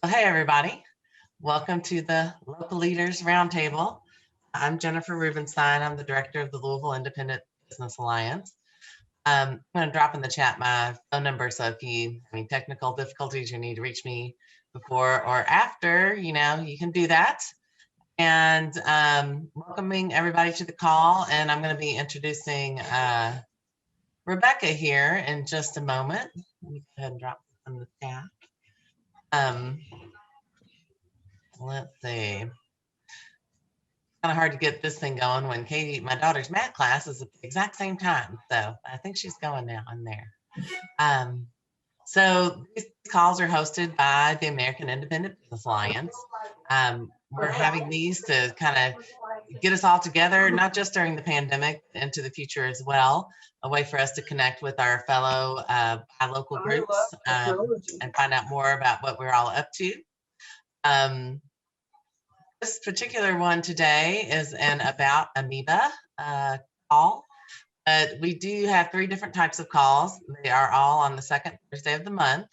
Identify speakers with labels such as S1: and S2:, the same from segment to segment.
S1: Well, hey, everybody. Welcome to the Local Leaders Roundtable. I'm Jennifer Rubinstein. I'm the director of the Louisville Independent Business Alliance. I'm going to drop in the chat my phone number, so if you have any technical difficulties, you need to reach me before or after, you can do that. And welcoming everybody to the call. And I'm going to be introducing Rebecca here in just a moment. Let me go ahead and drop in the chat. Let's see. Kind of hard to get this thing going when Katie, my daughter's math class, is at the exact same time. So I think she's going now in there. So these calls are hosted by the American Independent Business Alliance. We're having these to kind of get us all together, not just during the pandemic, but into the future as well. A way for us to connect with our fellow local groups and find out more about what we're all up to. This particular one today is an about amoeba call. We do have 3 different types of calls. They are all on the second Thursday of the month.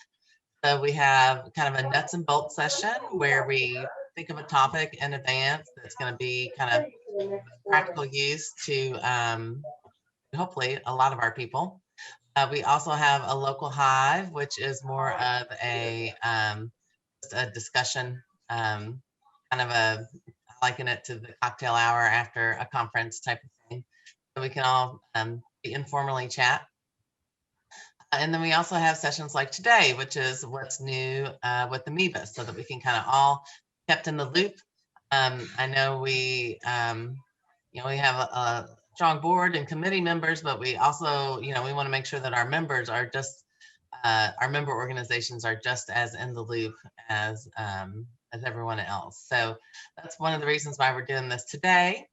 S1: So we have kind of a nuts and bolts session where we think of a topic in advance that's going to be kind of practical use to hopefully a lot of our people. We also have a local hive, which is more of a discussion, kind of I liken it to the cocktail hour after a conference type of thing. So we can all informally chat. And then we also have sessions like today, which is what's new with Amoeba, so that we can kind of all kept in the loop. I know we have a strong board and committee members, but we also, we want to make sure that our members are just, our member organizations are just as in the loop as everyone else. So that's one of the reasons why we're doing this today.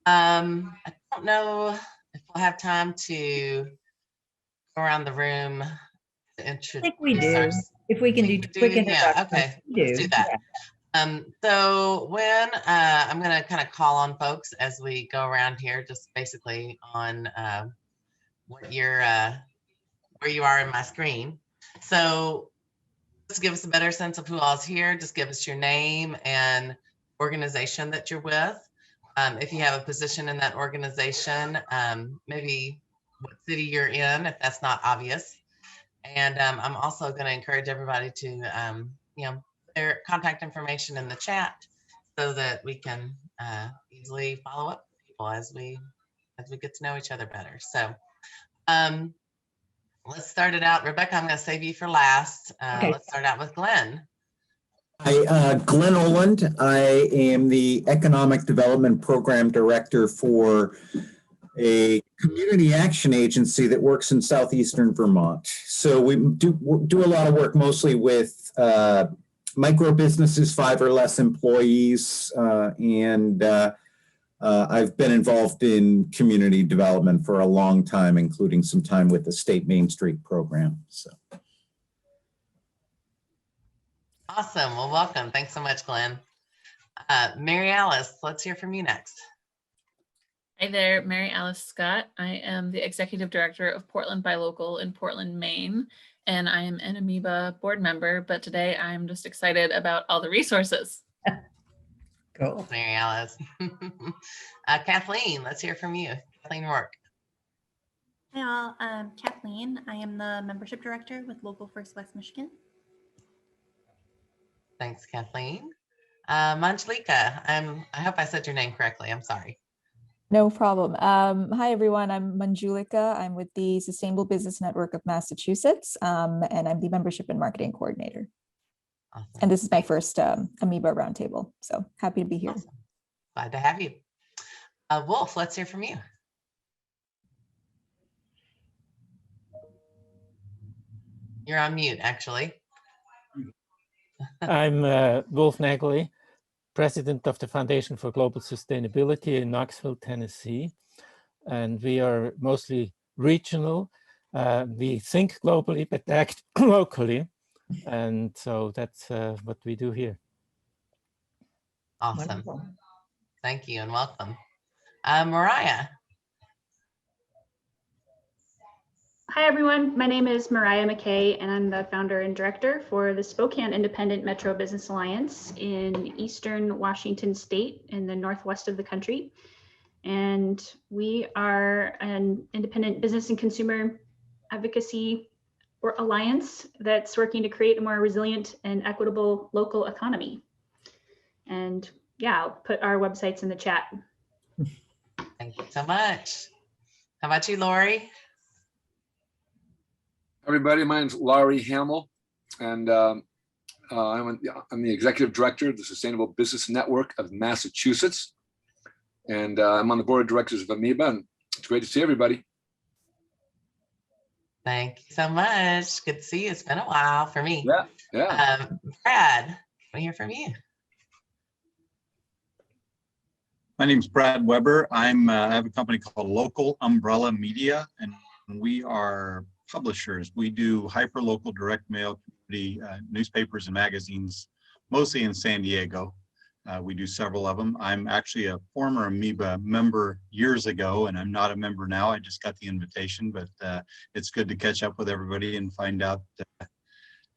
S1: I don't know if we'll have time to go around the room to introduce.
S2: I think we do. If we can do quick introductions.
S1: Yeah, okay, let's do that. Yeah. So when I'm going to kind of call on folks as we go around here, just basically on what you're, where you are in my screen. So just to give us a better sense of who all is here, just give us your name and organization that you're with. If you have a position in that organization, maybe what city you're in, if that's not obvious. And I'm also going to encourage everybody to, their contact information in the chat so that we can easily follow up with people as we get to know each other better. So let's start it out. Rebecca, I'm going to save you for last. Okay. Let's start out with Glenn.
S3: Hi, Glenn Oland. I am the Economic Development Program Director for a community action agency that works in southeastern Vermont. So we do a lot of work mostly with micro businesses, 5 or less employees, and I've been involved in community development for a long time, including some time with the State Main Street program. So.
S1: Awesome. Well, welcome. Thanks so much, Glenn. Mary Alice, let's hear from you next.
S4: Hi there, Mary Alice Scott. I am the Executive Director of Portland by Local in Portland, Maine, and I am an Amoeba board member, but today I'm just excited about all the resources.
S1: Cool. Mary Alice. Kathleen, let's hear from you. Kathleen Rourke.
S5: Hi all, I'm Kathleen. I am the Membership Director with Local First West Michigan.
S1: Thanks, Kathleen. Manjalika, I hope I said your name correctly. I'm sorry.
S6: No problem. Hi, everyone. I'm Manjulika. I'm with the Sustainable Business Network of Massachusetts, and I'm the Membership and Marketing Coordinator. Awesome. And this is my first Amoeba Roundtable, so happy to be here.
S1: Awesome. Glad to have you. Wolf, let's hear from you. You're on mute, actually.
S7: I'm Wolf Nagley, President of the Foundation for Global Sustainability in Knoxville, Tennessee. And we are mostly regional. We think globally, but act locally. And so that's what we do here.
S1: Awesome. Wonderful. Thank you and welcome. Mariah.
S8: Hi, everyone. My name is Mariah Mckay, and I'm the founder and director for the Spokane Independent Metro Business Alliance in Eastern Washington State in the northwest of the country. And we are an independent business and consumer advocacy or alliance that's working to create a more resilient and equitable local economy. And yeah, I'll put our websites in the chat.
S1: Thank you so much. How about you, Lori?
S9: Everybody, my name's Laurie Hamill, and I'm the executive director of the Sustainable Business Network of Massachusetts, and I'm on the board of directors of Amoeba, and it's great to see everybody.
S1: Thank you so much. Good to see you. It's been a while for me.
S9: Yeah.
S1: Brad, can we hear from you?
S10: My name is Brad Weber. I have a company called Local Umbrella Media, and we are publishers. We do hyperlocal direct mail community newspapers and magazines, mostly in San Diego. We do several of them. I'm actually a former Amoeba member years ago, and I'm not a member now. I just got the invitation, but it's good to catch up with everybody and find out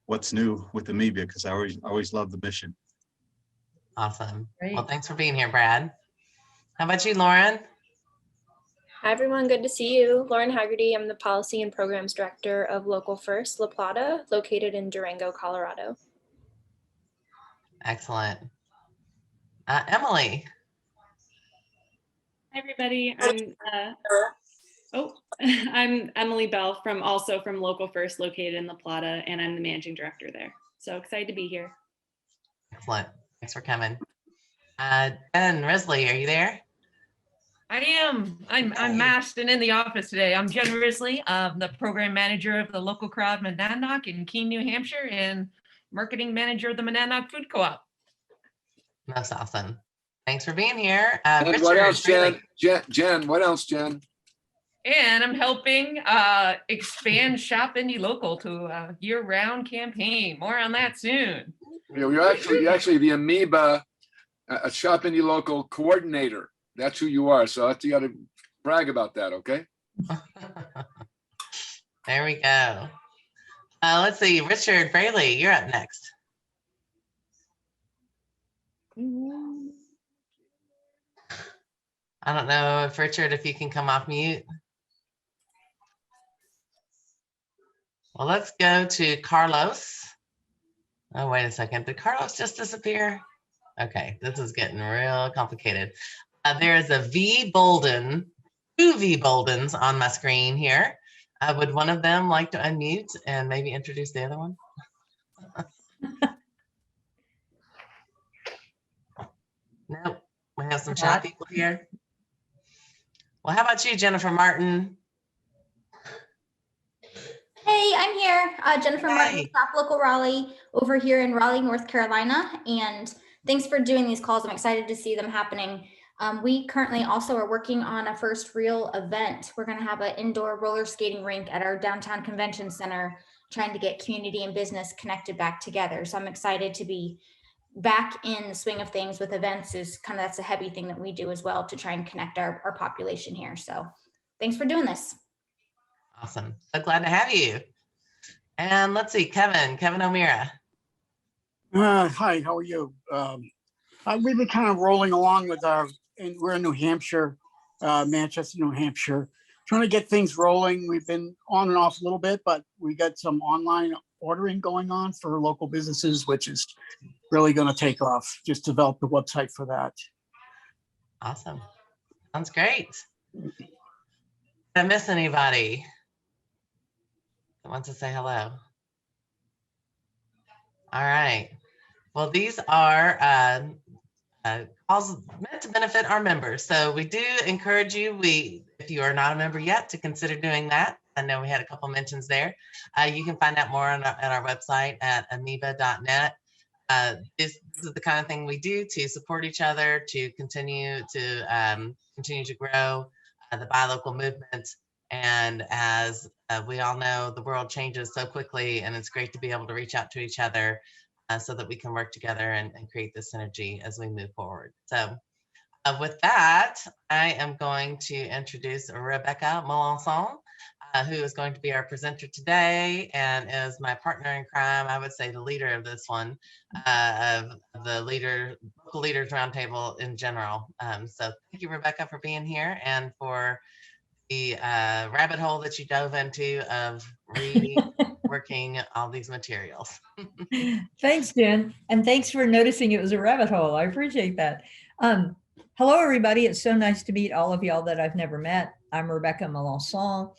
S10: what's new with Amoeba, because I always love the mission.
S1: Awesome.
S2: Great.
S1: Well, thanks for being here, Brad. How about you, Lauren?
S11: Hi, everyone. Good to see you. Lauren Haggerty. I'm the Policy and Programs Director of Local First La Plata, located in Durango, Colorado.
S1: Excellent. Emily.
S12: Hi, everybody. I'm Emily Bell also from Local First, located in La Plata, and I'm the managing director there. So excited to be here.
S1: Excellent. Thanks for coming. Ben Risley, are you there?
S13: I am. I'm masked and in the office today. I'm Jen Risley. I'm the program manager of the local crowd Monadnock in Keene, New Hampshire, and marketing manager of the Monadnock Food Co-op.
S1: That's awesome. Thanks for being here.
S9: And
S1: Richard,
S9: what else, Jen?
S1: really?
S9: Jen, what else, Jen?
S13: And I'm helping expand Shop Indie Local to a year-round campaign. More on that soon.
S9: You're actually the Amoeba Shop Indie Local coordinator. That's who you are. So you got to brag about that, okay?
S1: There we go. Let's see, Richard Braley, you're up next. I don't know if Richard, if you can come off mute. Well, let's go to Carlos. Oh, wait a second. Did Carlos just disappear? Okay, this is getting real complicated. There is a V Bolden, 2 V Boldens on my screen here. Would one of them like to unmute and maybe introduce the other one? Nope, we have some shy people here. Well, how about you, Jennifer Martin?
S14: Hey, I'm here. Jennifer Martin, Shop Local Raleigh, over here in Raleigh, North Carolina. And thanks for doing these calls. I'm excited to see them happening. We currently also are working on a first real event. We're going to have an indoor roller skating rink at our downtown convention center, trying to get community and business connected back together. So I'm excited to be back in the swing of things with events. That's a heavy thing that we do as well to try and connect our population here. So thanks for doing this.
S1: Awesome. So glad to have you. And let's see, Kevin O'Meara.
S15: Hi, how are you? We've been kind of rolling along with we're in New Hampshire, Manchester, New Hampshire, trying to get things rolling. We've been on and off a little bit, but we got some online ordering going on for local businesses, which is really going to take off. Just develop the website for that.
S1: Awesome. Sounds great. Did I miss anybody that wants to say hello? All right. Well, these are calls meant to benefit our members. So we do encourage you, if you are not a member yet, to consider doing that. I know we had a couple mentions there. You can find out more on our website at amoeba.net. This is the kind of thing we do to support each other, to continue to grow the buy local movement. And as we all know, the world changes so quickly, and it's great to be able to reach out to each other so that we can work together and create this synergy as we move forward. So with that, I am going to introduce Rebecca Melanson. who is going to be our presenter today and is my partner in crime. I would say the leader of this one, of the local leaders roundtable in general. So thank you, Rebecca, for being here and for the rabbit hole that you dove into of reworking all these materials.
S2: Thanks, Jen. And thanks for noticing it was a rabbit hole. I appreciate that. Hello, everybody. It's so nice to meet all of y'all that I've never met. I'm Rebecca Malon.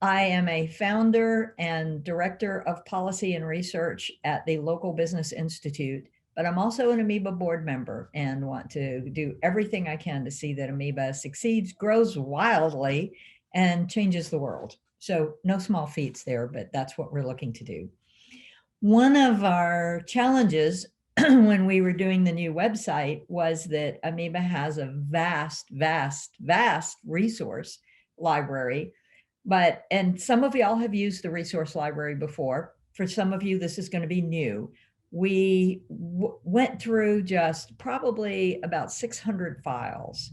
S2: I am a founder and director of policy and research at the Local Business Institute, but I'm also an AMIBA board member and want to do everything I can to see that AMIBA succeeds, grows wildly, and changes the world. So no small feats there, but that's what we're looking to do. One of our challenges when we were doing the new website was that AMIBA has a vast resource library, and some of y'all have used the resource library before. For some of you, this is going to be new. We went through just probably about 600 files.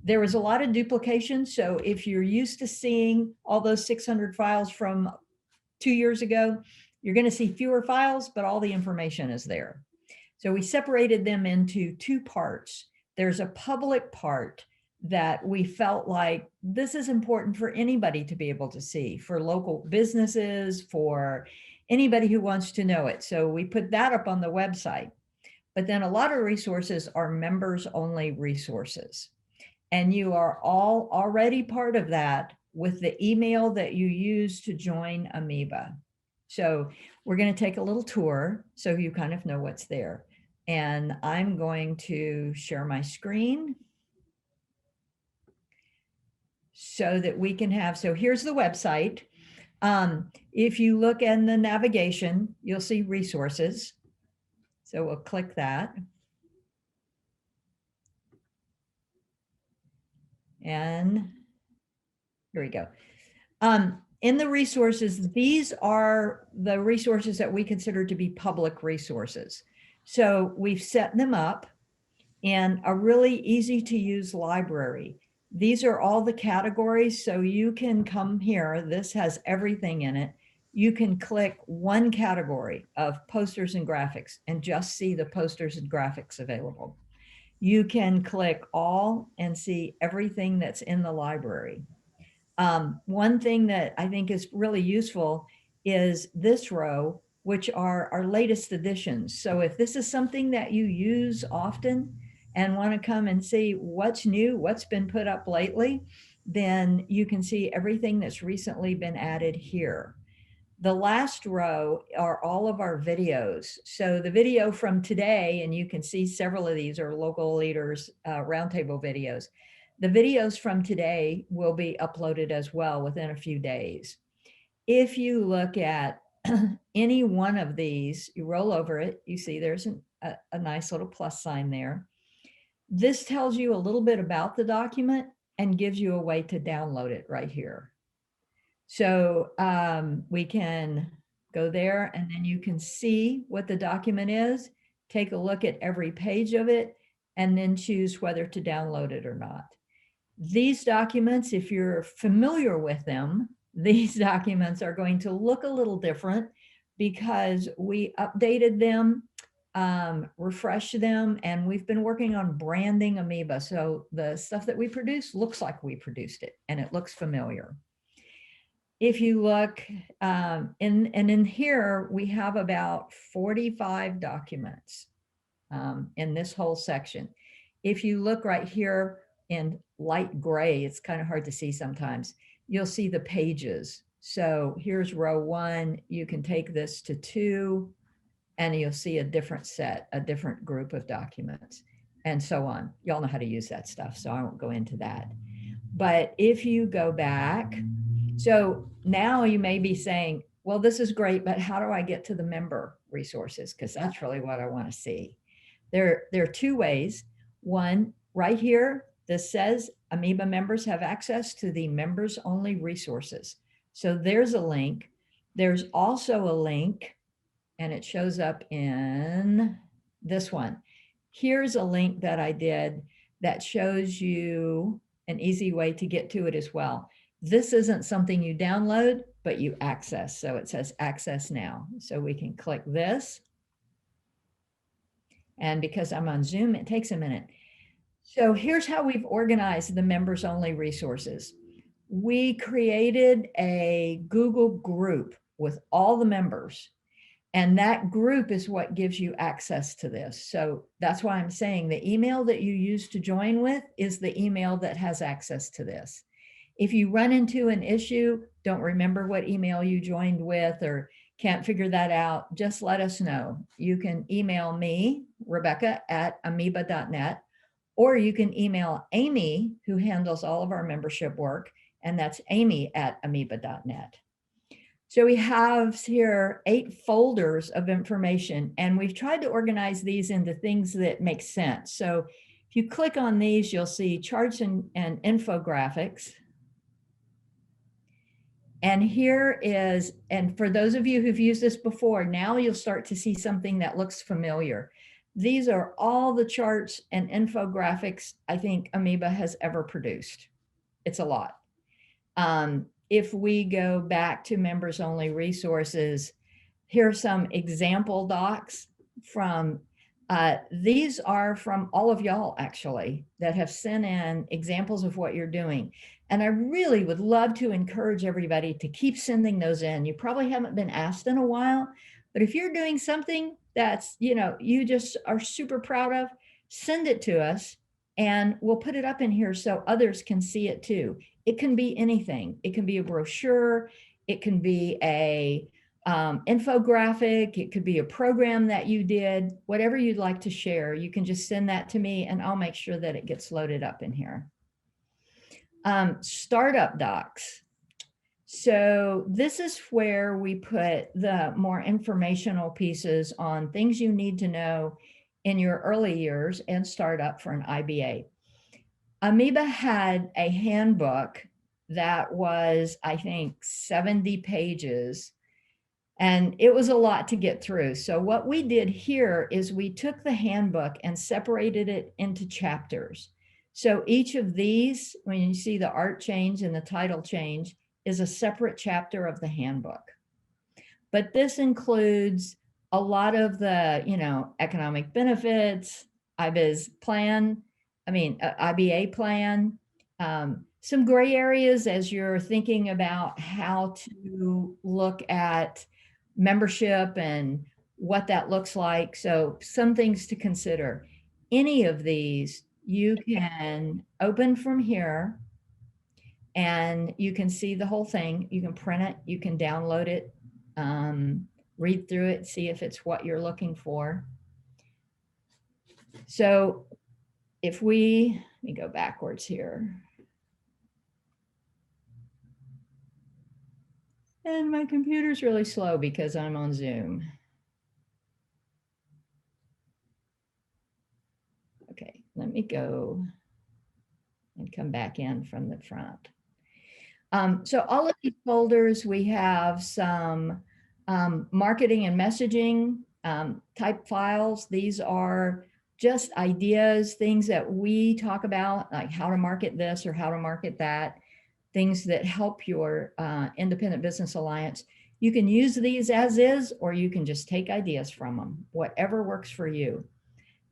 S2: There was a lot of duplication. So if you're used to seeing all those 600 files from 2 years ago, you're going to see fewer files, but all the information is there. So we separated them into two parts. There's a public part that we felt like this is important for anybody to be able to see, for local businesses, for anybody who wants to know it. So we put that up on the website. But then a lot of resources are members only resources. And you are all already part of that with the email that you use to join AMIBA. So we're going to take a little tour so you kind of know what's there. And I'm going to share my screen so that we can have, so here's the website. If you look in the navigation, you'll see resources. So we'll click that. And here we go. In the resources, these are the resources that we consider to be public resources. So we've set them up in a really easy to use library. These are all the categories. So you can come here. This has everything in it. You can click one category of posters and graphics and just see the posters and graphics available. You can click all and see everything that's in the library. One thing that I think is really useful is this row, which are our latest editions. So if this is something that you use often and want to come and see what's new, what's been put up lately, then you can see everything that's recently been added here. The last row are all of our videos. So the video from today, and you can see several of these are local leaders roundtable videos. The videos from today will be uploaded as well within a few days. If you look at any one of these, you roll over it, you see there's a nice little plus sign there. This tells you a little bit about the document and gives you a way to download it right here. So we can go there and then you can see what the document is, take a look at every page of it, and then choose whether to download it or not. These documents, if you're familiar with them, these documents are going to look a little different because we updated them, refreshed them, and we've been working on branding AMIBA. So the stuff that we produce looks like we produced it and it looks familiar. If you look in here, we have about 45 documents in this whole section. If you look right here in light gray, it's kind of hard to see sometimes, you'll see the pages. So here's row 1, you can take this to 2, and you'll see a different set, a different group of documents, and so on. Y'all know how to use that stuff, so I won't go into that. But if you go back, so now you may be saying, well, this is great, but how do I get to the member resources? Because that's really what I want to see. There are two ways. One, right here, this says AMIBA members have access to the members only resources. So there's a link. There's also a link, and it shows up in this one. Here's a link that I did that shows you an easy way to get to it as well. This isn't something you download, but you access. So it says access now. So we can click this. And because I'm on Zoom, it takes a minute. So here's how we've organized the members only resources. We created a Google group with all the members, and that group is what gives you access to this. So that's why I'm saying the email that you use to join with is the email that has access to this. If you run into an issue, don't remember what email you joined with or can't figure that out, just let us know. You can email me, Rebecca at amoeba.net, or you can email Amy, who handles all of our membership work, and that's Amy at amoeba.net. So we have here 8 folders of information, and we've tried to organize these into things that make sense. So if you click on these, you'll see charts and infographics. And here is, and for those of you who've used this before, now you'll start to see something that looks familiar. These are all the charts and infographics I think Amoeba has ever produced. It's a lot. If we go back to members only resources, here are some example docs from, these are from all of y'all actually that have sent in examples of what you're doing. And I really would love to encourage everybody to keep sending those in. You probably haven't been asked in a while, but if you're doing something that's, you just are super proud of, send it to us and we'll put it up in here so others can see it too. It can be anything. It can be a brochure. It can be a infographic. It could be a program that you did, whatever you'd like to share. You can just send that to me and I'll make sure that it gets loaded up in here. Startup docs. So this is where we put the more informational pieces on things you need to know in your early years and startup for an IBA. Amoeba had a handbook that was, I think, 70 pages, and it was a lot to get through. So what we did here is we took the handbook and separated it into chapters. So each of these, when you see the art change and the title change, is a separate chapter of the handbook. But this includes a lot of the, economic benefits, IBA plan, some gray areas as you're thinking about how to look at membership and what that looks like. So some things to consider. Any of these you can open from here and you can see the whole thing. You can print it, you can download it, read through it, see if it's what you're looking for. So if let me go backwards here. And my computer's really slow because I'm on Zoom. Okay, let me go and come back in from the front. So all of these folders, we have some marketing and messaging type files. These are just ideas, things that we talk about, like how to market this or how to market that, things that help your independent business alliance. You can use these as is, or you can just take ideas from them, whatever works for you.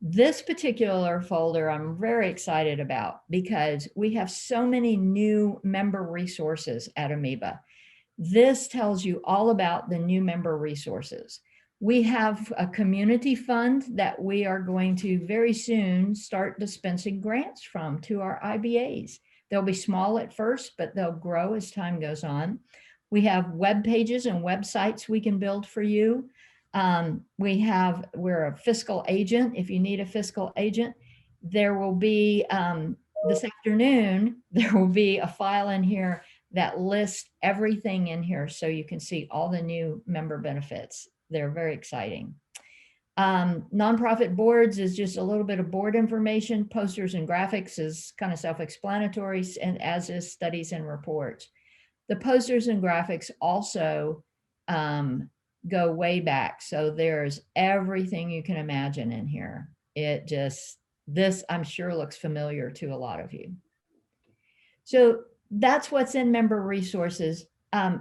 S2: This particular folder I'm very excited about because we have so many new member resources at Amoeba. This tells you all about the new member resources. We have a community fund that we are going to very soon start dispensing grants from to our IBAs. They'll be small at first, but they'll grow as time goes on. We have web pages and websites we can build for you. We're a fiscal agent. If you need a fiscal agent, there will be, this afternoon, there will be a file in here that lists everything in here so you can see all the new member benefits. They're very exciting. Nonprofit boards is just a little bit of board information. Posters and graphics is kind of self-explanatory, and as is studies and reports. The posters and graphics also go way back. So there's everything you can imagine in here. This I'm sure looks familiar to a lot of you. So that's what's in member resources.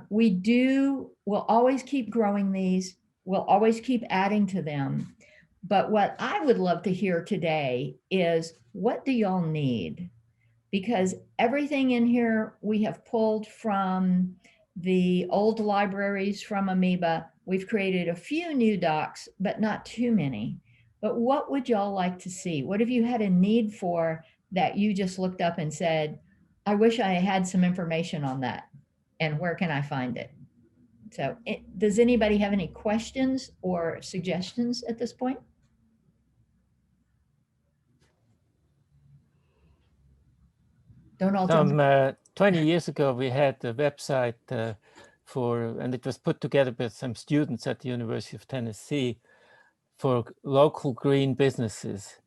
S2: We'll always keep growing these. We'll always keep adding to them. But what I would love to hear today is, what do y'all need? Because everything in here we have pulled from the old libraries from Amoeba. We've created a few new docs, but not too many. But what would y'all like to see? What have you had a need for that you just looked up and said, I wish I had some information on that, and where can I find it? So does anybody have any questions or suggestions at this point? Don't all tell me.
S7: 20 years ago, we had a website and it was put together by some students at the University of Tennessee for local green businesses.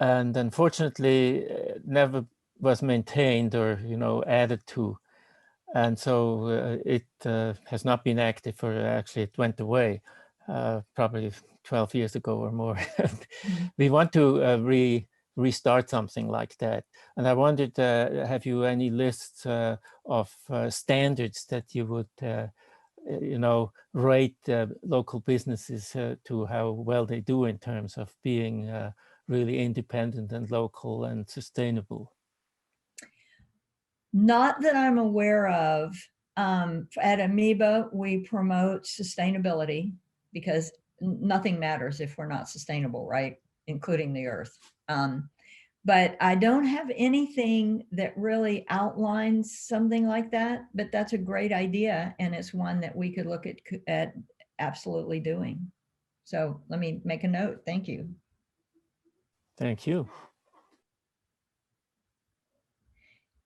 S7: And unfortunately, it never was maintained or, added to. And so it has not been active, or actually it went away probably 12 years ago or more. We want to restart something like that. And I wondered, have you any lists of standards that you would, rate local businesses to how well they do in terms of being really independent and local and sustainable?
S2: Not that I'm aware of. At Amoeba, we promote sustainability because nothing matters if we're not sustainable, right? Including the earth. But I don't have anything that really outlines something like that, but that's a great idea. And it's one that we could look at absolutely doing. So let me make a note. Thank you.
S7: Thank you.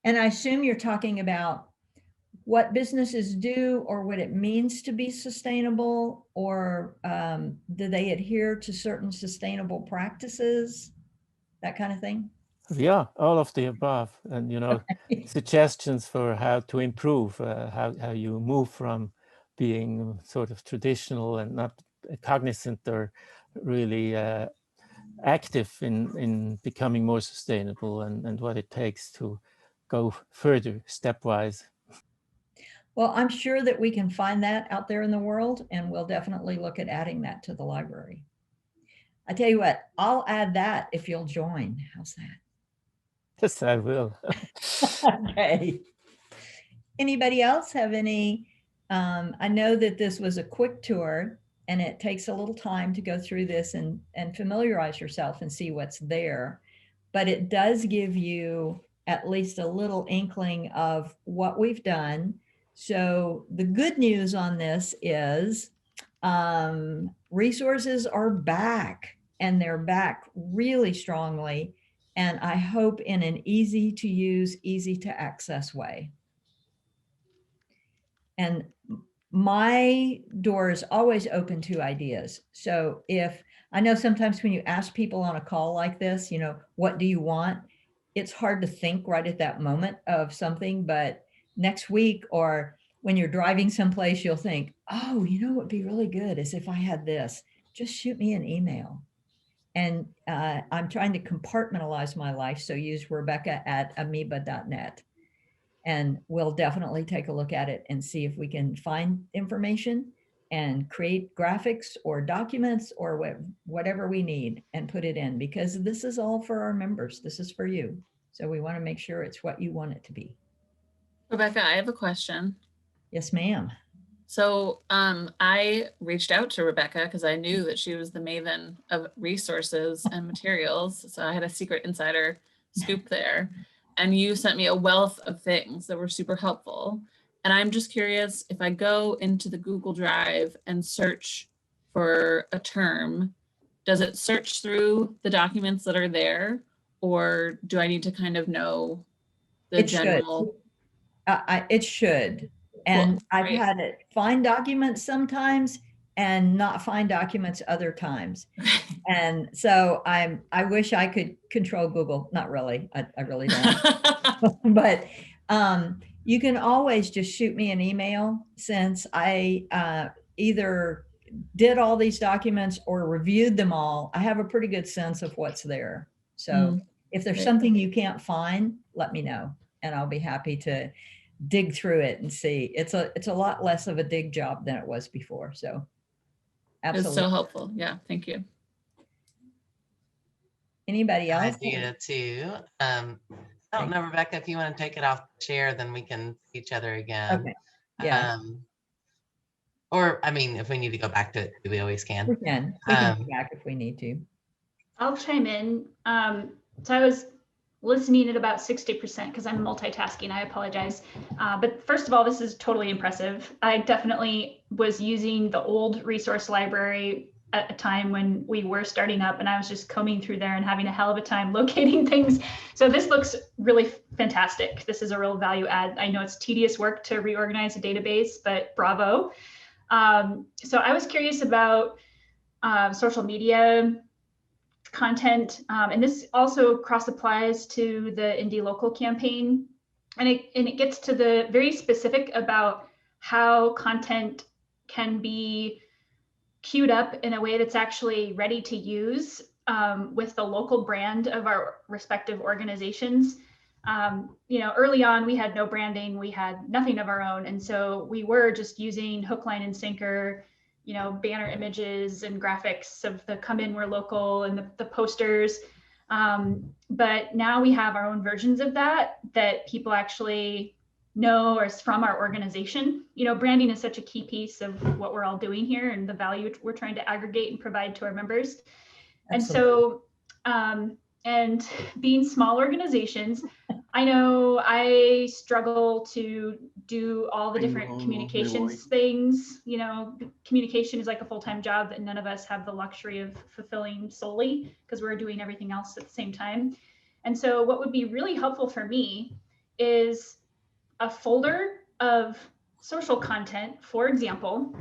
S2: And I assume you're talking about what businesses do or what it means to be sustainable, or do they adhere to certain sustainable practices, that kind of thing?
S7: Yeah, all of the above. And, suggestions for how to improve, how you move from being sort of traditional and not cognizant or really active in becoming more sustainable, and what it takes to go further stepwise.
S2: Well, I'm sure that we can find that out there in the world, and we'll definitely look at adding that to the library. I tell you what, I'll add that if you'll join. How's that?
S7: Yes, I will.
S2: Okay. Anybody else have any? I know that this was a quick tour, and it takes a little time to go through this and familiarize yourself and see what's there. But it does give you at least a little inkling of what we've done. So the good news on this is resources are back, and they're back really strongly. And I hope in an easy to use, easy to access way. And my door is always open to ideas. So if I know sometimes when you ask people on a call like this, what do you want? It's hard to think right at that moment of something, but next week or when you're driving someplace, you'll think, oh, what would be really good is if I had this. Just shoot me an email. And I'm trying to compartmentalize my life. So use Rebecca@amoeba.net. And we'll definitely take a look at it and see if we can find information and create graphics or documents or whatever we need and put it in, because this is all for our members. This is for you. So we want to make sure it's what you want it to be.
S4: Rebecca, I have a question.
S2: Yes, ma'am.
S4: So I reached out to Rebecca because I knew that she was the maven of resources and materials. So I had a secret insider scoop there. And you sent me a wealth of things that were super helpful. And I'm just curious, if I go into the Google Drive and search for a term, does it search through the documents that are there? Or do I need to kind of know the general?
S2: It should. And cool. I've had it find documents sometimes and not find documents other times. And so I wish I could control Google. Not really. I really don't. But you can always just shoot me an email, since I either did all these documents or reviewed them all. I have a pretty good sense of what's there. So if there's something you can't find, let me know. and I'll be happy to dig through it and see. It's a lot less of a dig job than it was before. So absolutely.
S4: It's so helpful. Yeah, thank you.
S2: Anybody else?
S1: Idea too. I don't know, Rebecca, if you want to take it off the chair, then we can see each other again.
S2: Okay. Yeah.
S1: Or, I mean, if we need to go back to it, we always can.
S2: We can go back if we need to.
S8: I'll chime in. So I was listening at about 60% because I'm multitasking. I apologize. But first of all, this is totally impressive. I definitely was using the old resource library at a time when we were starting up, and I was just combing through there and having a hell of a time locating things. So this looks really fantastic. This is a real value add. I know it's tedious work to reorganize a database, but bravo. So I was curious about social media content, and this also cross applies to the Indie Local campaign, and it gets to the very specific about how content can be queued up in a way that's actually ready to use with the local brand of our respective organizations. You know, early on we had no branding, we had nothing of our own, and so we were just using hook, line, and sinker, you know, banner images and graphics of the come in, we're local, and the posters. But now we have our own versions of that people actually know or is from our organization. You know, branding is such a key piece of what we're all doing here and the value we're trying to aggregate and provide to our members. Absolutely. And so, and being small organizations, I know I struggle to do all the different communications things. You know, communication is like a full-time job that none of us have the luxury of fulfilling solely because we're doing everything else at the same time. And so what would be really helpful for me is a folder of social content, for example,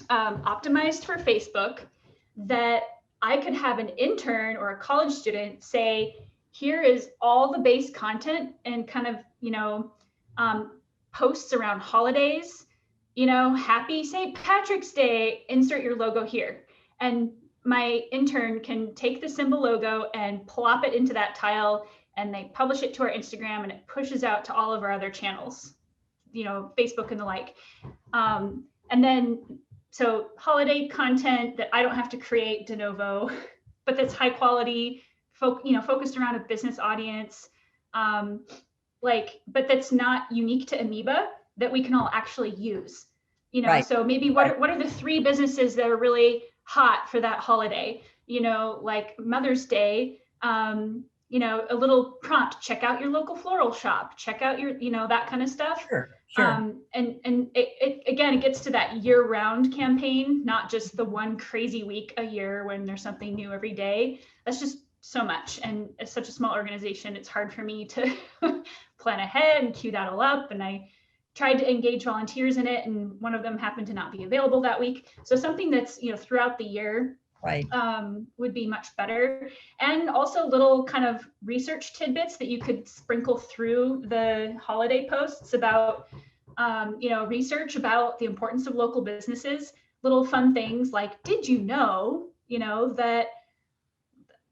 S8: optimized for Facebook, that I could have an intern or a college student say, here is all the base content and kind of, you know, posts around holidays, you know, happy St. Patrick's Day, insert your logo here. And my intern can take the symbol logo and plop it into that tile, and they publish it to our Instagram, and it pushes out to all of our other channels, you know, Facebook and the like. And then, so holiday content that I don't have to create de novo, but that's high quality, you know, focused around a business audience, but that's not unique to Amoeba, that we can all actually use, you know. Right. So maybe what are the 3 businesses that are really hot for that holiday? You know, like Mother's Day, you know, a little prompt, check out your local floral shop, check out your, you know, that kind of stuff. Sure. And it again, it gets to that year-round campaign, not just the one crazy week a year when there's something new every day. That's just so much. And as such a small organization, it's hard for me to plan ahead and queue that all up. And I tried to engage volunteers in it, and one of them happened to not be available that week. So something that's, you know, throughout the year, right, would be much better. And also little kind of research tidbits that you could sprinkle through the holiday posts about, you know, research about the importance of local businesses, little fun things like, did you know, that,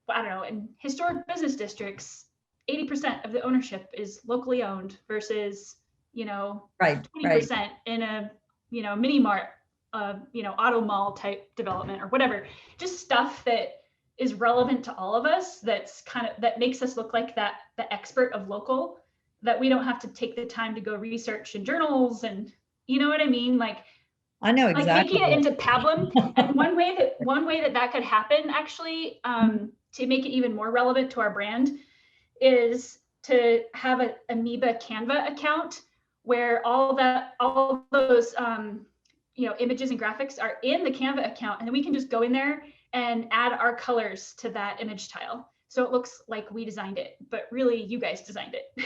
S8: I don't know, in historic business districts, 80% of the ownership is locally owned versus, you know, 20% in a, you know, mini mart, you know, auto mall type development or whatever. Just stuff that is relevant to all of us, that's kind of, that makes us look like the expert of local, that we don't have to take the time to go research in journals, and you know what I mean? Like, I know exactly. Like making it into pablum. And one way that could happen, actually, to make it even more relevant to our brand, is to have an Amoeba Canva account where all those you know, images and graphics are in the Canva account, and then we can just go in there and add our colors to that image tile, so it looks like we designed it, but really you guys designed it.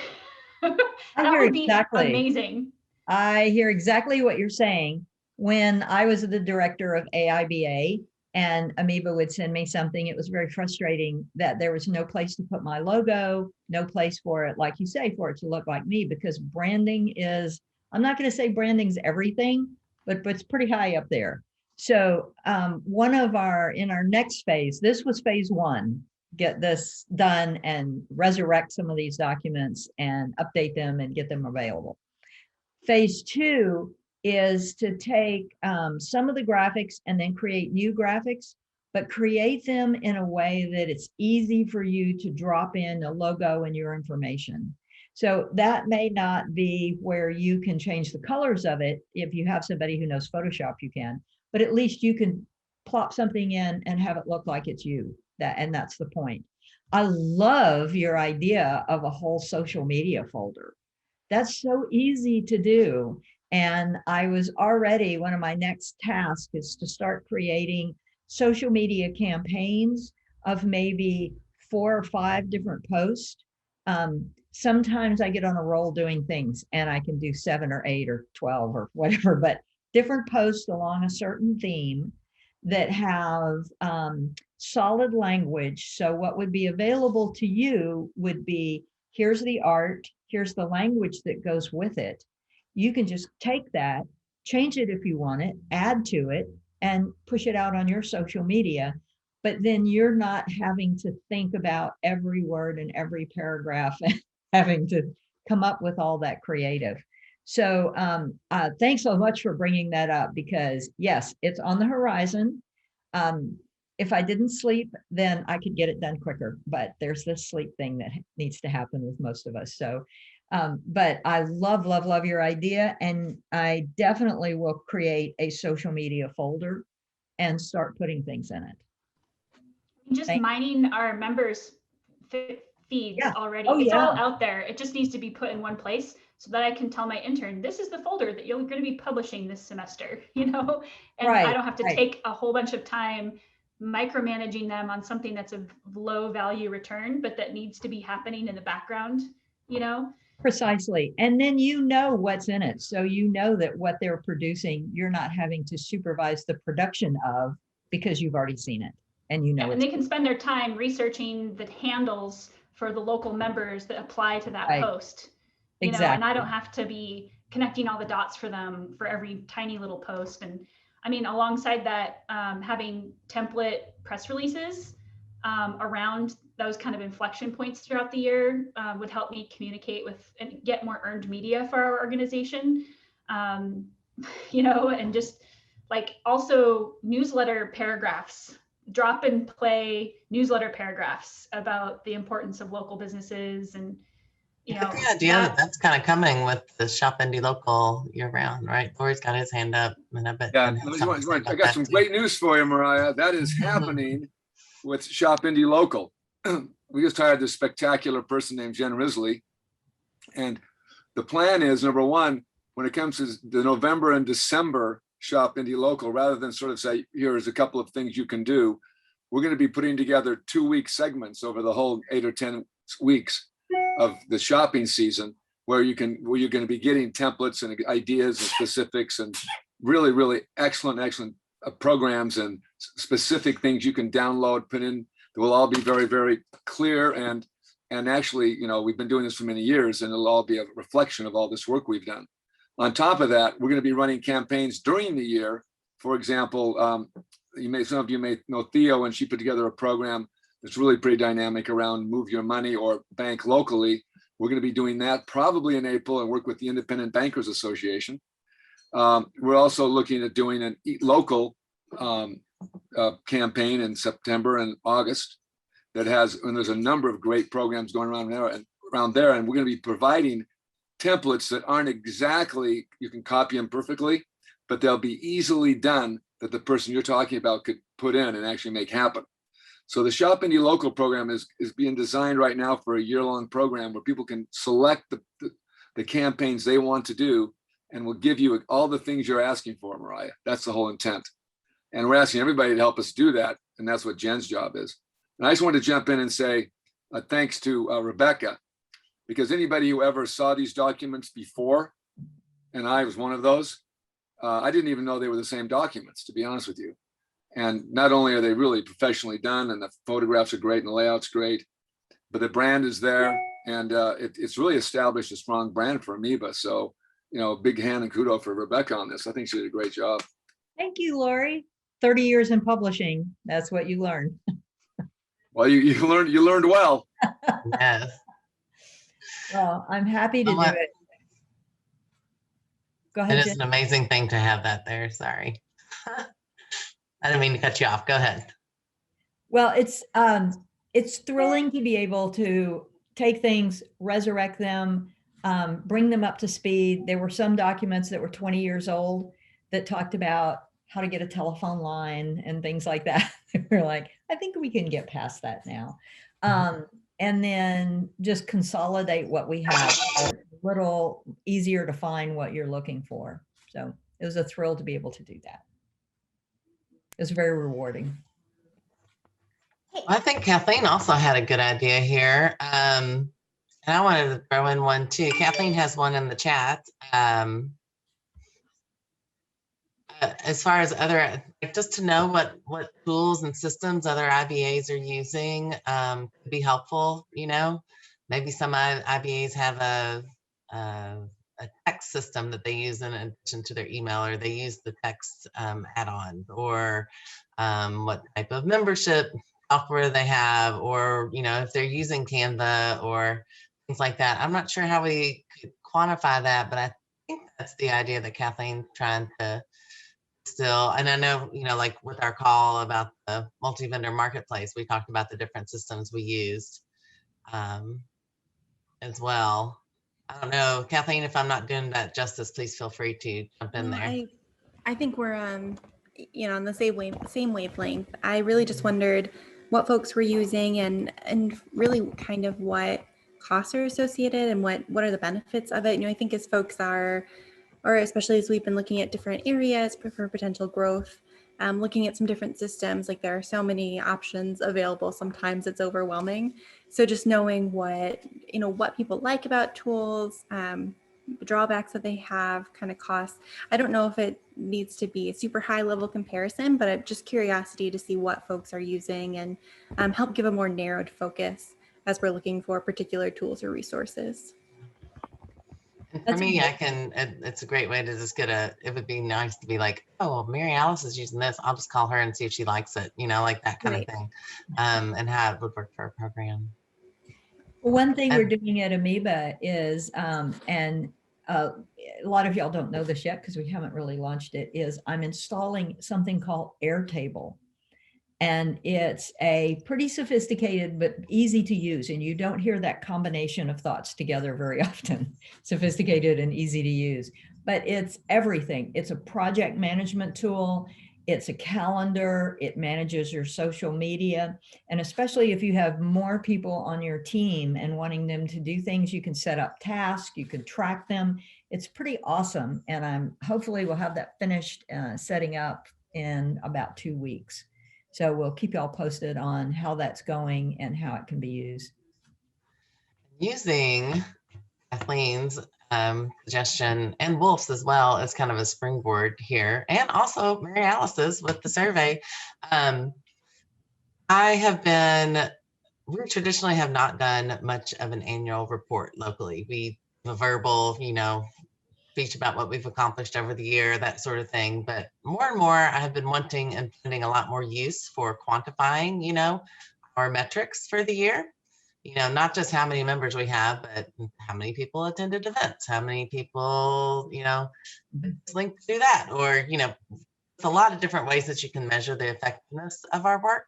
S8: That would be amazing.
S2: I hear exactly what you're saying. When I was the director of AIBA and Amoeba would send me something, it was very frustrating that there was no place to put my logo, no place for it, like you say, for it to look like me, because branding is, I'm not going to say branding's everything, but it's pretty high up there. So in our next phase, this was phase 1. get this done and resurrect some of these documents and update them and get them available. Phase 2 is to take some of the graphics and then create new graphics, but create them in a way that it's easy for you to drop in a logo and your information. So that may not be where you can change the colors of it. If you have somebody who knows Photoshop, you can, but at least you can plop something in and have it look like it's you. And that's the point. I love your idea of a whole social media folder. That's so easy to do. And I was already, one of my next tasks is to start creating social media campaigns of maybe 4 or 5 different posts. Sometimes I get on a roll doing things and I can do 7 or 8 or 12 or whatever, but different posts along a certain theme that have solid language. So what would be available to you would be, here's the art, here's the language that goes with it. You can just take that, change it if you want it, add to it, and push it out on your social media. But then you're not having to think about every word and every paragraph and having to come up with all that creative. So thanks so much for bringing that up, because yes, it's on the horizon. If I didn't sleep, then I could get it done quicker, but there's this sleep thing that needs to happen with most of us. So, but I love, love, love your idea. And I definitely will create a social media folder and start putting things in it.
S8: Just mining our members' feeds already.
S2: Oh,
S8: it's
S2: yeah.
S8: all out there. It just needs to be put in one place so that I can tell my intern, this is the folder that you're going to be publishing this semester, you know, and I don't have to take a whole bunch of time micromanaging them on something that's of low value return, but that needs to be happening in the background, you know?
S2: Precisely. And then you know what's in it. So you know that what they're producing, you're not having to supervise the production of, because you've already seen it. And you know,
S8: and they can spend their time researching the handles for the local members that apply to that post. You know, and I don't have to be connecting all the dots for them for every tiny little post. And I mean, alongside that, having template press releases around those kind of inflection points throughout the year would help me communicate with and get more earned media for our organization. You know, and just like also newsletter paragraphs, drop and play newsletter paragraphs about the importance of local businesses. And you know,
S1: the idea that's kind of coming with the Shop Indie Local year round, right? Corey's got his hand up, and I bet.
S9: Yeah, I got some great news for you, Mariah. That is happening with Shop Indie Local. We just hired this spectacular person named Jen Risley, and the plan is, number one, when it comes to the November and December Shop Indie Local, rather than sort of say, here's a couple of things you can do, we're going to be putting together 2-week segments over the whole 8 or 10 weeks of the shopping season, where you're going to be getting templates and ideas and specifics and really, really excellent programs and specific things you can download, put in, that will all be very, very clear. And actually, you know, we've been doing this for many years, and it'll all be a reflection of all this work we've done. On top of that, we're going to be running campaigns during the year. For example, some of you may know Theo, and she put together a program that's really pretty dynamic around move your money or bank locally. We're going to be doing that probably in April and work with the Independent Bankers Association. We're also looking at doing an Eat Local campaign in September and August that has, and there's a number of great programs going around there, and we're going to be providing templates that aren't exactly, you can copy them perfectly, but they'll be easily done that the person you're talking about could put in and actually make happen. So the Shop Indie Local program is being designed right now for a year-long program where people can select the campaigns they want to do, and we'll give you all the things you're asking for, Mariah. That's the whole intent. And we're asking everybody to help us do that, and that's what Jen's job is. And I just wanted to jump in and say thanks to Rebecca, because anybody who ever saw these documents before, and I was one of those, I didn't even know they were the same documents, to be honest with you. And not only are they really professionally done, and the photographs are great and the layout's great, but the brand is there, and it's really established a strong brand for Amoeba. So, you know, big hand and kudos for Rebecca on this. I think she did a great job.
S2: Thank you, Lori. 30 years in publishing, that's what you learn.
S9: Well, you learned well.
S1: Yes.
S2: Well, I'm happy to do
S1: Well,
S2: it. Go
S1: It
S2: ahead,
S1: is
S2: Jen.
S1: an amazing thing to have that there. Sorry. I didn't mean to cut you off. Go ahead.
S2: Well, it's thrilling to be able to take things, resurrect them, bring them up to speed. There were some documents that were 20 years old that talked about how to get a telephone line and things like that. We're like, I think we can get past that now. And then just consolidate what we have, a little easier to find what you're looking for. So it was a thrill to be able to do that. It was very rewarding.
S1: Well, I think Kathleen also had a good idea here. And I wanted to throw in one too. Kathleen has one in the chat. As far as other, just to know what tools and systems other IBAs are using could be helpful. You know, maybe some IBAs have a text system that they use in addition to their email, or they use the text add-ons, or what type of membership software they have, or you know, if they're using Canva or things like that. I'm not sure how we could quantify that, but I think that's the idea that Kathleen's trying to still. And I know, you know, like with our call about the multi-vendor marketplace, we talked about the different systems we used as well. I don't know, Kathleen, if I'm not doing that justice, please feel free to jump in there.
S5: I think we're you know, on the same wavelength. I really just wondered what folks were using and really kind of what costs are associated and what are the benefits of it. You know, I think as folks are, or especially as we've been looking at different areas for potential growth, looking at some different systems, like there are so many options available, sometimes it's overwhelming. So just knowing what, you know, what people like about tools, the drawbacks that they have, kind of costs. I don't know if it needs to be a super high level comparison, but just curiosity to see what folks are using and help give a more narrowed focus as we're looking for particular tools or resources.
S1: And for me, it's a great way to just it would be nice to be like, oh, Mary Alice is using this. I'll just call her and see if she likes it, you know, like that kind of thing, and how it would work for a program.
S2: One thing we're doing at Amoeba is, and a lot of y'all don't know this yet because we haven't really launched it, is I'm installing something called Airtable. And it's a pretty sophisticated but easy to use. And you don't hear that combination of thoughts together very often, sophisticated and easy to use. But it's everything. It's a project management tool. It's a calendar. It manages your social media. And especially if you have more people on your team and wanting them to do things, you can set up tasks, you can track them. It's pretty awesome. And hopefully we'll have that finished setting up in about 2 weeks. So we'll keep y'all posted on how that's going and how it can be used.
S1: Using Kathleen's suggestion and Wolf's as well as kind of a springboard here, and also Mary Alice's with the survey. We traditionally have not done much of an annual report locally. We have a verbal, you know, speech about what we've accomplished over the year, that sort of thing. But more and more, I have been wanting and finding a lot more use for quantifying, you know, our metrics for the year. You know, not just how many members we have, but how many people attended events, how many people, you know, linked to that, or, you know, it's a lot of different ways that you can measure the effectiveness of our work.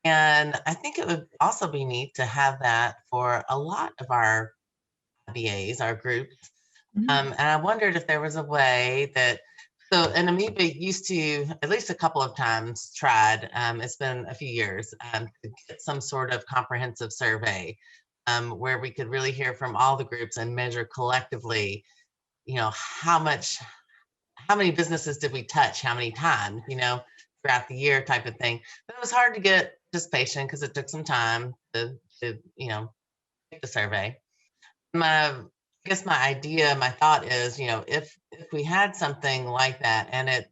S1: And I think it would also be neat to have that for a lot of our IBAs, our groups. And I wondered if there was a way that, so, and Amoeba used to, at least a couple of times, tried, it's been a few years, to get some sort of comprehensive survey where we could really hear from all the groups and measure collectively, you know, how many businesses did we touch, how many times, you know, throughout the year type of thing. But it was hard to get participation because it took some time to you know, take the survey. I guess my thought is, you know, if we had something like that and it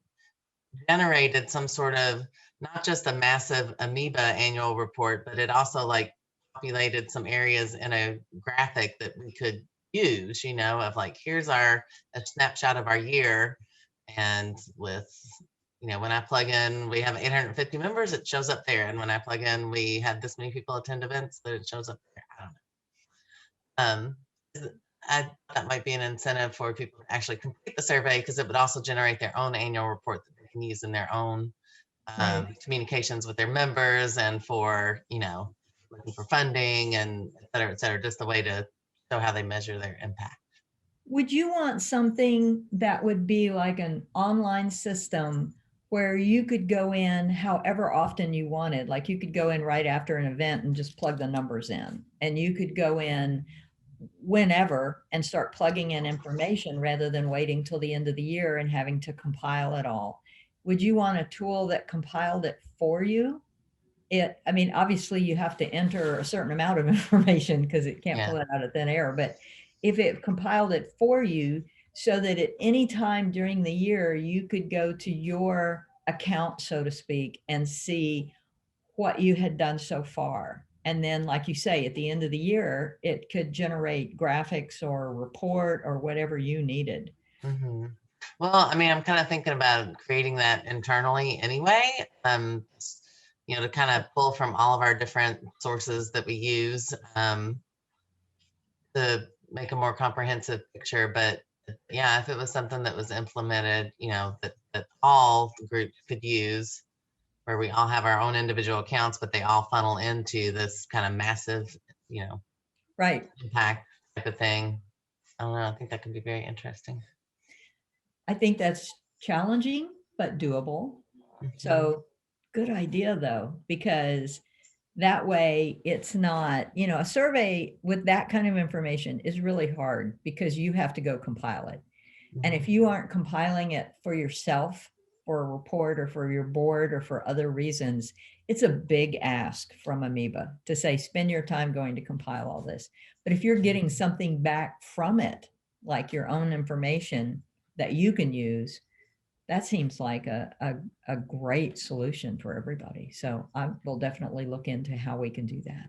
S1: generated some sort of, not just a massive Amoeba annual report, but it also like populated some areas in a graphic that we could use, you know, of like, here's a snapshot of our year, and with you know, when I plug in, we have 850 members, it shows up there. And when I plug in, we had this many people attend events, that it shows up there. I don't know. That might be an incentive for people to actually complete the survey, because it would also generate their own annual report that they can use in their own communications with their members, and for, you know, looking for funding and et cetera, just the way to show how they measure their impact.
S2: Would you want something that would be like an online system where you could go in however often you wanted? Like you could go in right after an event and just plug the numbers in, and you could go in whenever and start plugging in information rather than waiting till the end of the year and having to compile it all. Would you want a tool that compiled it for you? I mean, obviously you have to enter a certain amount of information because it can't pull it out of thin air, but if it compiled it for you so that at any time during the year, you could go to your account, so to speak, and see what you had done so far. And then, like you say, at the end of the year, it could generate graphics or a report or whatever you needed.
S1: Mm-hmm. Well, I mean, I'm kind of thinking about creating that internally anyway, you know, to kind of pull from all of our different sources that we use to make a more comprehensive picture. But yeah, if it was something that was implemented, you know, that all the groups could use, where we all have our own individual accounts, but they all funnel into this kind of massive, you know, impact type of thing. I don't know. I think that could be very interesting.
S2: I think that's challenging, but doable. So good idea though, because that way it's not, you know, a survey with that kind of information is really hard because you have to go compile it. And if you aren't compiling it for yourself, for a report or for your board or for other reasons, it's a big ask from Amoeba to say, spend your time going to compile all this. But if you're getting something back from it, like your own information that you can use, that seems like a great solution for everybody. So I will definitely look into how we can do that.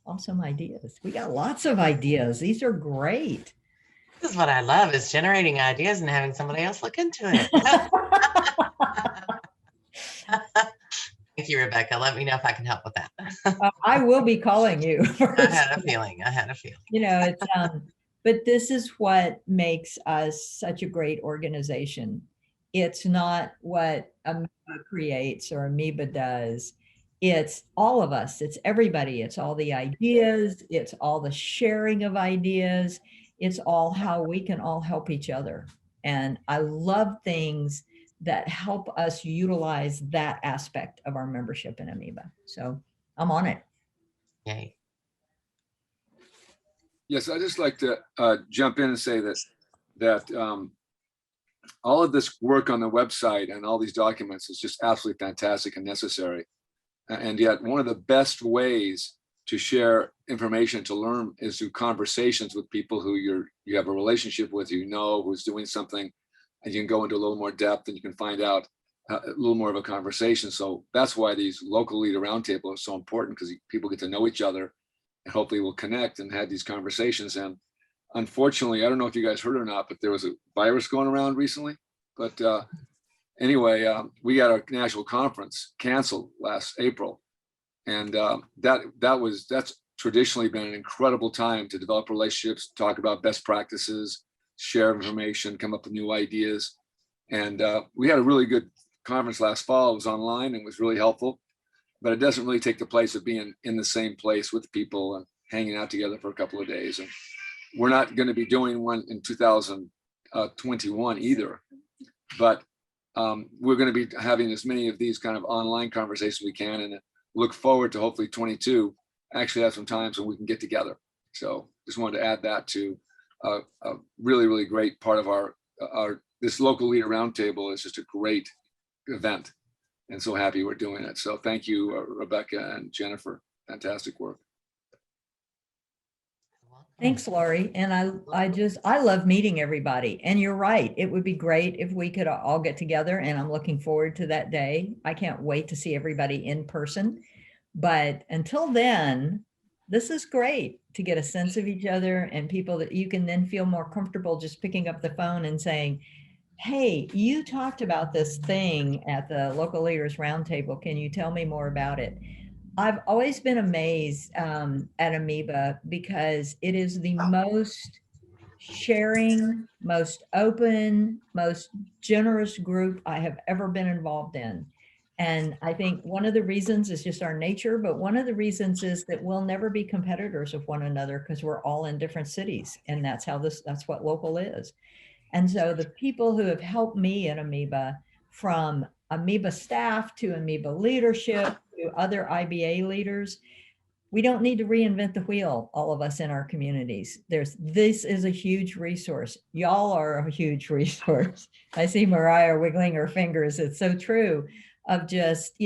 S2: Awesome ideas. We got lots of ideas. These are great.
S1: This is what I love, is generating ideas and having somebody else look into it. Thank you, Rebecca. Let me know if I can help with that.
S2: I will be calling you.
S1: I had a feeling.
S2: You know, it's but this is what makes us such a great organization. It's not what Amoeba creates or Amoeba does. It's all of us. It's everybody. It's all the ideas. It's all the sharing of ideas. It's all how we can all help each other. And I love things that help us utilize that aspect of our membership in Amoeba. So I'm on it.
S1: Yay.
S9: Yes, I'd just like to jump in and say that all of this work on the website and all these documents is just absolutely fantastic and necessary. And yet one of the best ways to share information, to learn, is through conversations with people who you have a relationship with, you know, who's doing something, and you can go into a little more depth and you can find out a little more of a conversation. So that's why these local leader roundtables are so important, because people get to know each other and hopefully will connect and have these conversations. And unfortunately, I don't know if you guys heard or not, but there was a virus going around recently. But anyway, we got our national conference canceled last April. And that's traditionally been an incredible time to develop relationships, talk about best practices, share information, come up with new ideas. And we had a really good conference last fall. It was online and was really helpful, but it doesn't really take the place of being in the same place with people and hanging out together for a couple of days. And we're not going to be doing one in 2021 either, but we're going to be having as many of these kind of online conversations we can, and look forward to hopefully 22 actually have some times when we can get together. So just wanted to add that to a really, really great part of our this local leader roundtable is just a great event, and so happy we're doing it. So thank you, Rebecca and Jennifer. Fantastic work.
S2: Thanks, Laurie. And I love meeting everybody. And you're right. It would be great if we could all get together, and I'm looking forward to that day. I can't wait to see everybody in person. But until then, this is great to get a sense of each other and people that you can then feel more comfortable just picking up the phone and saying, Hey, you talked about this thing at the Local Leaders Roundtable. Can you tell me more about it? I've always been amazed at Amoeba because it is the most sharing, most open, most generous group I have ever been involved in. And I think one of the reasons is just our nature, but one of the reasons is that we'll never be competitors of one another because we're all in different cities. And that's what local is. And so the people who have helped me at Amoeba, from Amoeba staff to Amoeba leadership to other IBA leaders, we don't need to reinvent the wheel, all of us in our communities. This is a huge resource. Y'all are a huge resource. I see Mariah wiggling her fingers. It's so true of just,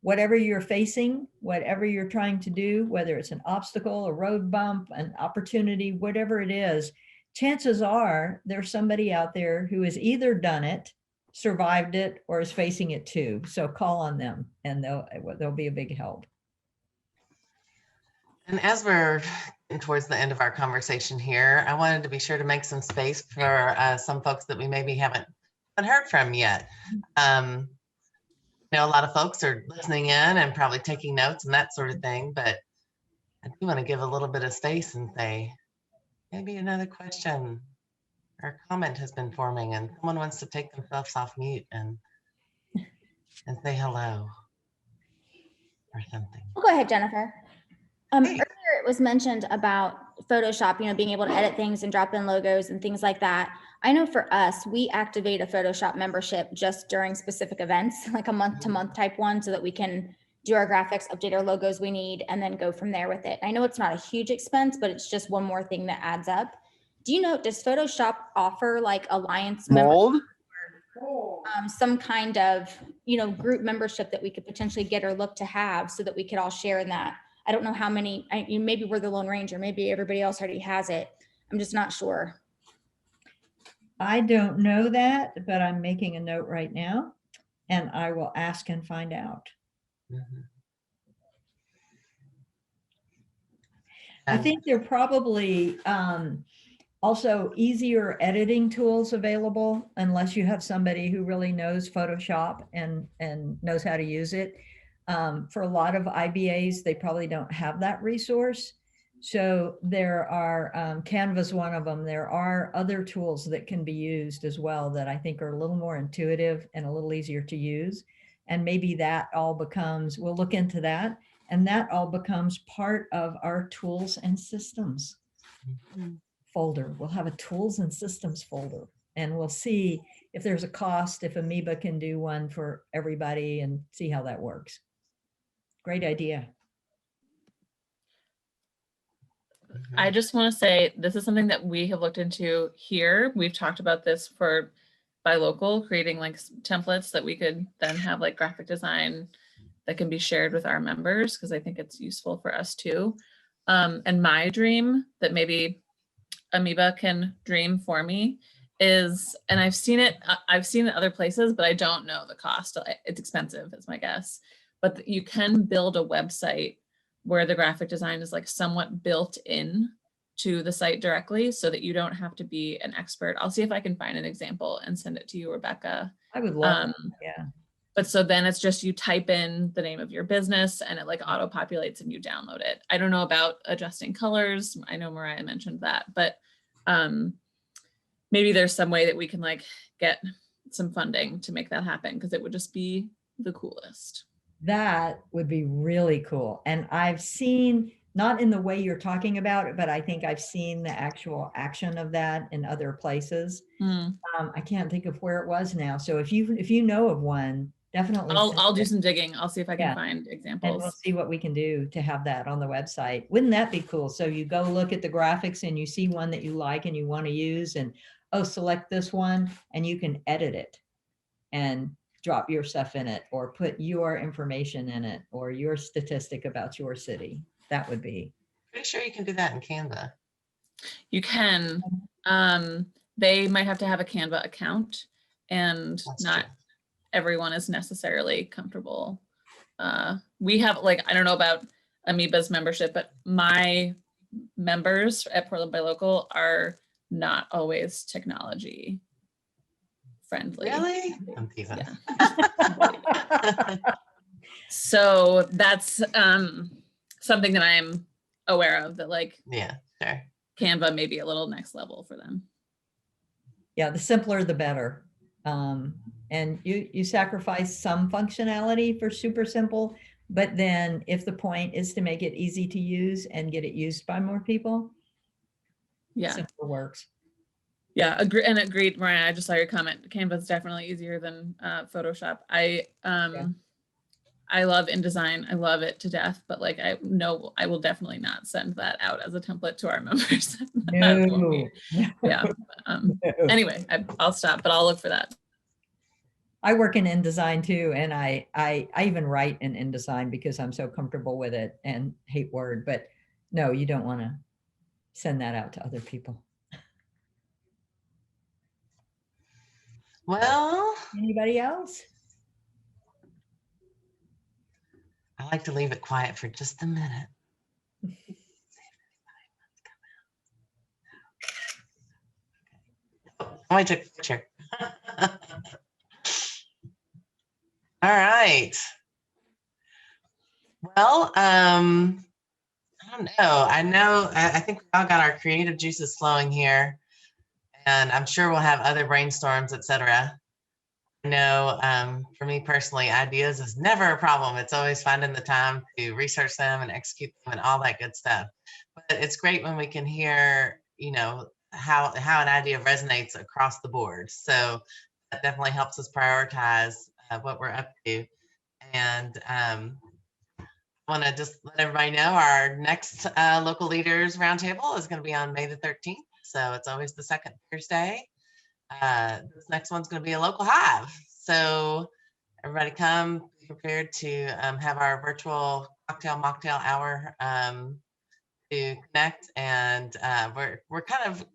S2: whatever you're facing, whatever you're trying to do, whether it's an obstacle, a road bump, an opportunity, whatever it is, chances are there's somebody out there who has either done it, survived it, or is facing it too. So call on them and they'll be a big help.
S1: And as we're getting towards the end of our conversation here, I wanted to be sure to make some space for some folks that we maybe haven't heard from yet. A lot of folks are listening in and probably taking notes and that sort of thing, but I do want to give a little bit of space and say, maybe another question or comment has been forming and someone wants to take themselves off mute and say hello or something.
S14: Go ahead, Jennifer. Earlier it was mentioned about Photoshop, being able to edit things and drop in logos and things like that. I know for us, we activate a Photoshop membership just during specific events, like a month-to-month type one, so that we can do our graphics, update our logos we need, and then go from there with it. I know it's not a huge expense, but it's just one more thing that adds up. Do you know, does Photoshop offer like Alliance
S16: mold?
S14: Some kind of, group membership that we could potentially get or look to have so that we could all share in that? I don't know how many, maybe we're the Lone Ranger, maybe everybody else already has it. I'm just not sure.
S2: I don't know that, but I'm making a note right now and I will ask and find out.
S1: Mm-hmm.
S2: I think there are probably also easier editing tools available unless you have somebody who really knows Photoshop and knows how to use it. For a lot of IBAs, they probably don't have that resource. So there are, Canva's one of them. There are other tools that can be used as well that I think are a little more intuitive and a little easier to use. And maybe that all becomes, we'll look into that, and that all becomes part of our tools and systems folder. We'll have a tools and systems folder, and we'll see if there's a cost, if Amoeba can do one for everybody, and see how that works. Great idea.
S4: I just want to say this is something that we have looked into here. We've talked about this for by local, creating like templates that we could then have like graphic design that can be shared with our members, because I think it's useful for us too. And my dream that maybe Amoeba can dream for me is, and I've seen it other places, but I don't know the cost. It's expensive, is my guess. But you can build a website where the graphic design is like somewhat built in to the site directly, so that you don't have to be an expert. I'll see if I can find an example and send it to you, Rebecca.
S2: I would love that. Yeah.
S4: But so then it's just you type in the name of your business and it like auto populates and you download it. I don't know about adjusting colors. I know Mariah mentioned that, but maybe there's some way that we can like get some funding to make that happen, because it would just be the coolest.
S2: That would be really cool. And I've seen, not in the way you're talking about it, but I think I've seen the actual action of that in other places. I can't think of where it was now. So if you know of one, definitely.
S4: I'll do some digging. I'll see if I can find examples.
S2: And we'll see what we can do to have that on the website. Wouldn't that be cool? So you go look at the graphics and you see one that you like and you want to use, and select this one, and you can edit it and drop your stuff in it, or put your information in it, or your statistic about your city. That would be.
S1: Pretty sure you can do that in Canva.
S4: You can. They might have to have a Canva account, and that's not true. Everyone is necessarily comfortable. We have, like, I don't know about Amoeba's membership, but my members at Portland by Local are not always technology friendly.
S1: Really? I'm teasing.
S4: Yeah. So that's something that I'm aware of, that like,
S1: yeah, sure.
S4: Canva may be a little next level for them.
S2: Yeah, the simpler the better. And you sacrifice some functionality for super simple, but then if the point is to make it easy to use and get it used by more people,
S4: yeah,
S2: simpler works.
S4: Yeah, agreed, Mariah. I just saw your comment. Canva is definitely easier than Photoshop. I love InDesign. I love it to death, but like I know I will definitely not send that out as a template to our members.
S2: No.
S4: Yeah. Anyway, I'll stop, but I'll look for that.
S2: I work in InDesign too, and I even write in InDesign because I'm so comfortable with it and hate Word. But no, you don't want to send that out to other people.
S1: Well,
S2: anybody else?
S1: I like to leave it quiet for just a minute. I took a picture. All right. Well, I don't know. I think we all got our creative juices flowing here, and I'm sure we'll have other brainstorms, etc. I know for me personally, ideas is never a problem. It's always finding the time to research them and execute them and all that good stuff. But it's great when we can hear, how an idea resonates across the board. So that definitely helps us prioritize what we're up to. And I want to just let everybody know our next local leaders roundtable is going to be on May the 13th. So it's always the second Thursday. This next one's going to be a local hive. So everybody come, be prepared to have our virtual cocktail mocktail hour to connect. And we're kind of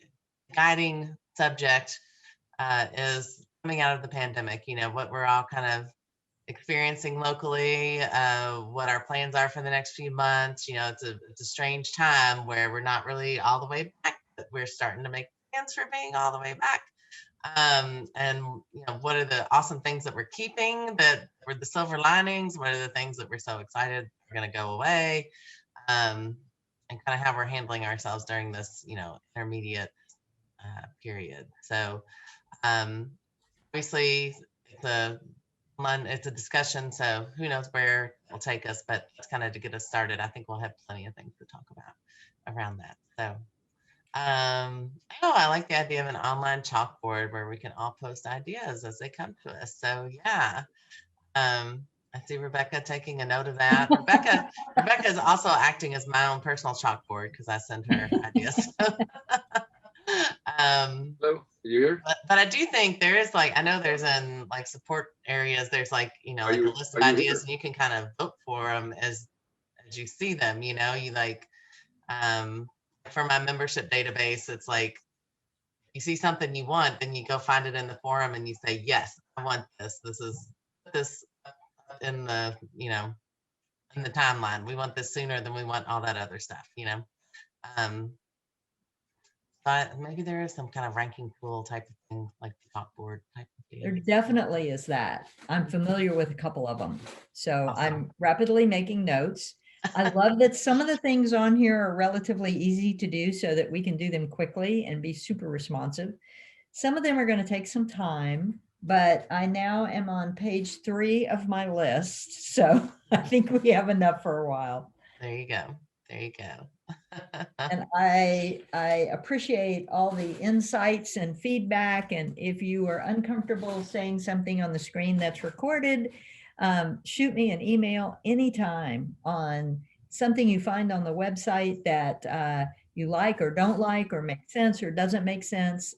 S1: guiding subject is coming out of the pandemic, what we're all kind of experiencing locally, what our plans are for the next few months. It's a strange time where we're not really all the way back, but we're starting to make plans for being all the way back. And what are the awesome things that we're keeping that were the silver linings? What are the things that we're so excited are going to go away? And kind of how we're handling ourselves during this, intermediate period. So obviously it's a discussion, so who knows where it'll take us, but it's kind of to get us started. I think we'll have plenty of things to talk about around that. So I like the idea of an online chalkboard where we can all post ideas as they come to us. So yeah. I see Rebecca taking a note of that. Rebecca is also acting as my own personal chalkboard because I send her ideas.
S9: Hello, are you here?
S1: But I do think there is I know there's in support areas, there's a list of ideas and you can kind of vote for them as you see them, you for my membership database, it's you see something you want, then you go find it in the forum and you say, yes, I want this. This is in the, in the timeline. We want this sooner than we want all that other stuff, but maybe there is some kind of ranking tool type of thing, like the chalkboard type of thing.
S2: There definitely is that. I'm familiar with a couple of them. So I'm rapidly making notes. I love that some of the things on here are relatively easy to do so that we can do them quickly and be super responsive. Some of them are going to take some time, but I now am on page 3 of my list. So I think we have enough for a while.
S1: There you go. There you go.
S2: And I appreciate all the insights and feedback. And if you are uncomfortable saying something on the screen that's recorded, shoot me an email anytime on something you find on the website that you like or don't like or makes sense or doesn't make sense.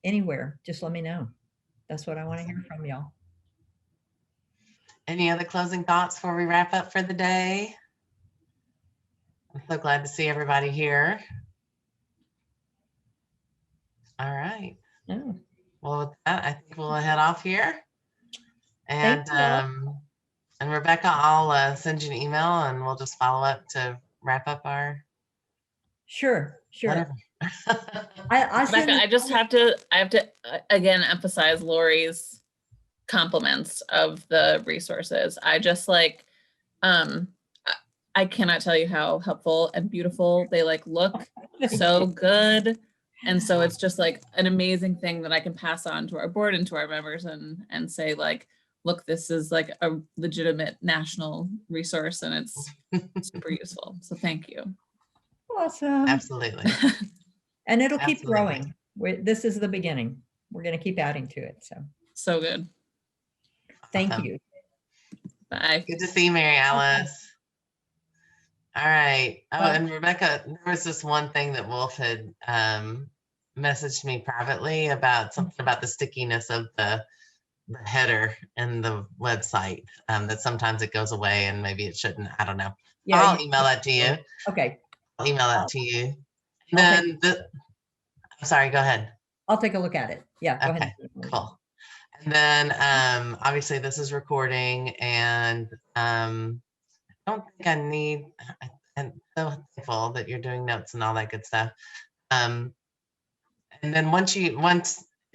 S2: Anywhere, just let me know. That's what I want to hear from y'all.
S1: Any other closing thoughts before we wrap up for the day? I'm so glad to see everybody here. All right.
S2: Yeah.
S1: Well, with that, I think we'll head off here. And Rebecca, I'll send you an email and we'll just follow up to wrap up our.
S2: Sure.
S1: Whatever.
S2: I send
S4: Rebecca, I have to again emphasize Lori's compliments of the resources. I just like, I cannot tell you how helpful and beautiful they like look. So good. And so it's just like an amazing thing that I can pass on to our board and to our members and say like, look, this is like a legitimate national resource and it's super useful. So thank you.
S2: Awesome.
S1: Absolutely.
S2: And it'll keep
S1: Absolutely.
S2: growing. This is the beginning. We're going to keep adding to it.
S4: So good.
S2: Thank
S1: Awesome.
S2: you.
S4: Bye.
S1: Good to see you, Mary Alice. All right. Oh,
S2: Well-
S1: and Rebecca, there was this one thing that Wolf had messaged me privately about something about the stickiness of the header in the website, that sometimes it goes away and maybe it shouldn't. I don't know.
S2: Yeah,
S1: I'll email that to you.
S2: Okay.
S1: I'll email that to you. And then I'm sorry, go ahead.
S2: I'll take a look at it. Yeah, go ahead.
S1: Cool. And then obviously this is recording and I don't think I need, I'm so thankful that you're doing notes and all that good stuff. And then if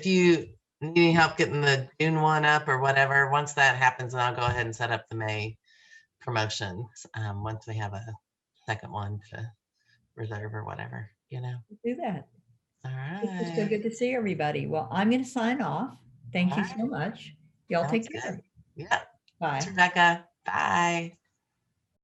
S1: you need any help getting the June one up or whatever, once that happens, then I'll go ahead and set up the May promotions. Once we have a second one to reserve or whatever, you know.
S2: Do that.
S1: All right.
S2: It's so good to see everybody. Well, I'm going to sign off. Thank you so much. Y'all take care.
S1: Yeah.
S2: Bye.
S1: Thanks, Rebecca. Bye.